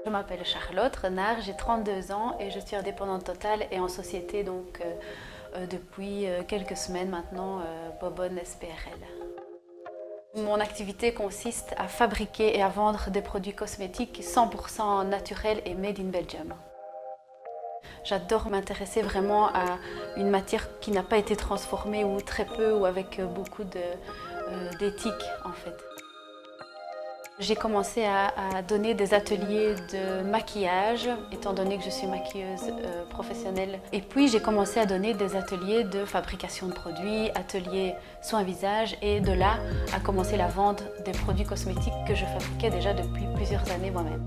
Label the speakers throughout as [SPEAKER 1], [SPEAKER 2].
[SPEAKER 1] Je m'appelle Charlotte Renard, j'ai 32 ans et je suis indépendante totale et en société donc depuis quelques semaines maintenant, Bobonne SPRL. Mon activité consiste à fabriquer et à vendre des produits cosmétiques 100% naturels et made in Belgium. J'adore m'intéresser vraiment à une matière qui n'a pas été transformée ou très peu ou avec beaucoup d'éthique en fait. J'ai commencé à donner des ateliers de maquillage, étant donné que je suis maquilleuse professionnelle. Et puis j'ai commencé à donner des ateliers de fabrication de produits, ateliers soins visage, et de là a commencé la vente des produits cosmétiques que je fabriquais déjà depuis plusieurs années moi-même.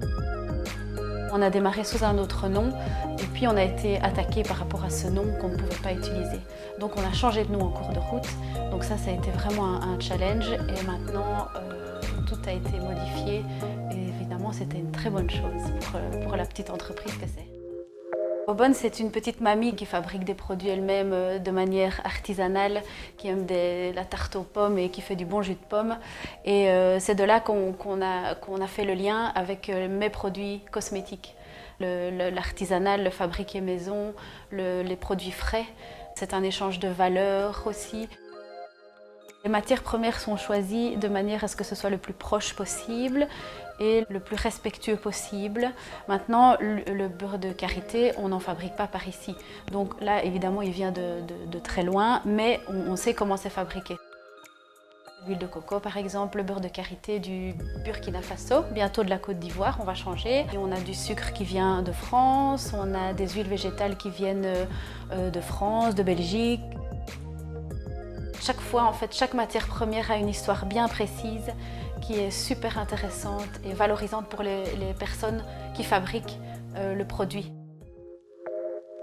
[SPEAKER 1] On a démarré sous un autre nom et puis on a été attaqué par rapport à ce nom qu'on ne pouvait pas utiliser. Donc on a changé de nom en cours de route. Donc ça a été vraiment un challenge et maintenant tout a été modifié et évidemment c'était une très bonne chose pour la petite entreprise que c'est. Bobonne, c'est une petite mamie qui fabrique des produits elle-même de manière artisanale, qui aime la tarte aux pommes et qui fait du bon jus de pomme. Et c'est de là qu'on a fait le lien avec mes produits cosmétiques. L'artisanal, le fabriqué maison, les produits frais. C'est un échange de valeurs aussi. Les matières premières sont choisies de manière à ce que ce soit le plus proche possible et le plus respectueux possible. Maintenant, le beurre de karité, on n'en fabrique pas par ici. Donc là, évidemment, il vient de très loin, mais on sait comment c'est fabriqué. L'huile de coco, par exemple, le beurre de karité du Burkina Faso, bientôt de la Côte d'Ivoire, on va changer. Et on a du sucre qui vient de France, on a des huiles végétales qui viennent de France, de Belgique. Chaque fois, en fait, chaque matière première a une histoire bien précise qui est super intéressante et valorisante pour les personnes qui fabriquent le produit.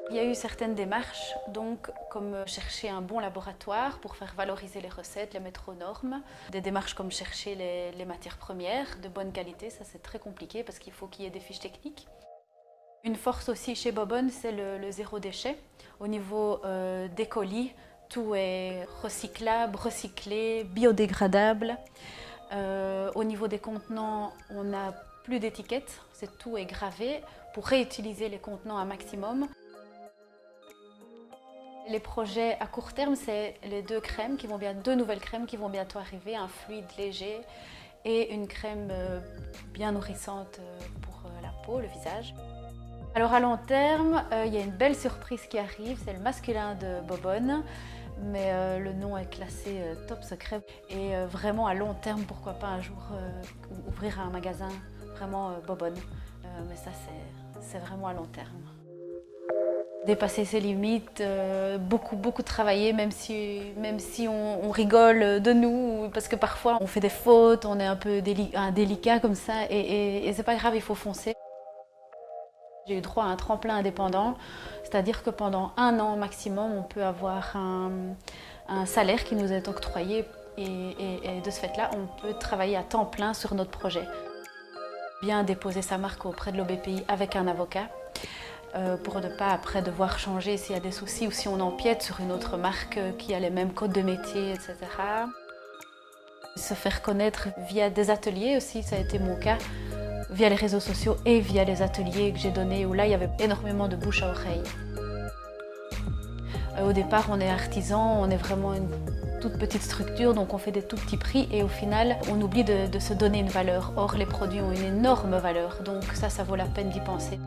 [SPEAKER 1] Il y a eu certaines démarches, donc comme chercher un bon laboratoire pour faire valoriser les recettes, les mettre aux normes. Des démarches comme chercher les matières premières de bonne qualité, ça c'est très compliqué parce qu'il faut qu'il y ait des fiches techniques. Une force aussi chez Bobonne, c'est le zéro déchet. Au niveau des colis, tout est recyclable, recyclé, biodégradable. Au niveau des contenants, on n'a plus d'étiquettes, tout est gravé pour réutiliser les contenants un maximum. Les projets à court terme, c'est les deux nouvelles crèmes qui vont bientôt arriver, un fluide léger et une crème bien nourrissante pour la peau, le visage. Alors à long terme, il y a une belle surprise qui arrive, c'est le masculin de Bobonne, mais le nom est classé top secret. Et vraiment à long terme, pourquoi pas un jour ouvrir un magasin vraiment Bobonne. Mais ça c'est vraiment à long terme. Dépasser ses limites, beaucoup travailler, même si on rigole de nous, parce que parfois on fait des fautes, on est un peu indélicat comme ça, et c'est pas grave, il faut foncer. J'ai eu droit à un tremplin indépendant, c'est-à-dire que pendant 1 an maximum, on peut avoir un salaire qui nous est octroyé et de ce fait-là, on peut travailler à temps plein sur notre projet. Bien déposer sa marque auprès de l'OBPI avec un avocat pour ne pas après devoir changer s'il y a des soucis ou si on empiète sur une autre marque qui a les mêmes codes de métier, etc. Se faire connaître via des ateliers aussi, ça a été mon cas. Via les réseaux sociaux et via les ateliers que j'ai donnés où là il y avait énormément de bouche à oreille. Au départ on est artisan, on est vraiment une toute petite structure donc on fait des tout petits prix et au final on oublie de se donner une valeur. Or les produits ont une énorme valeur donc ça vaut la peine d'y penser.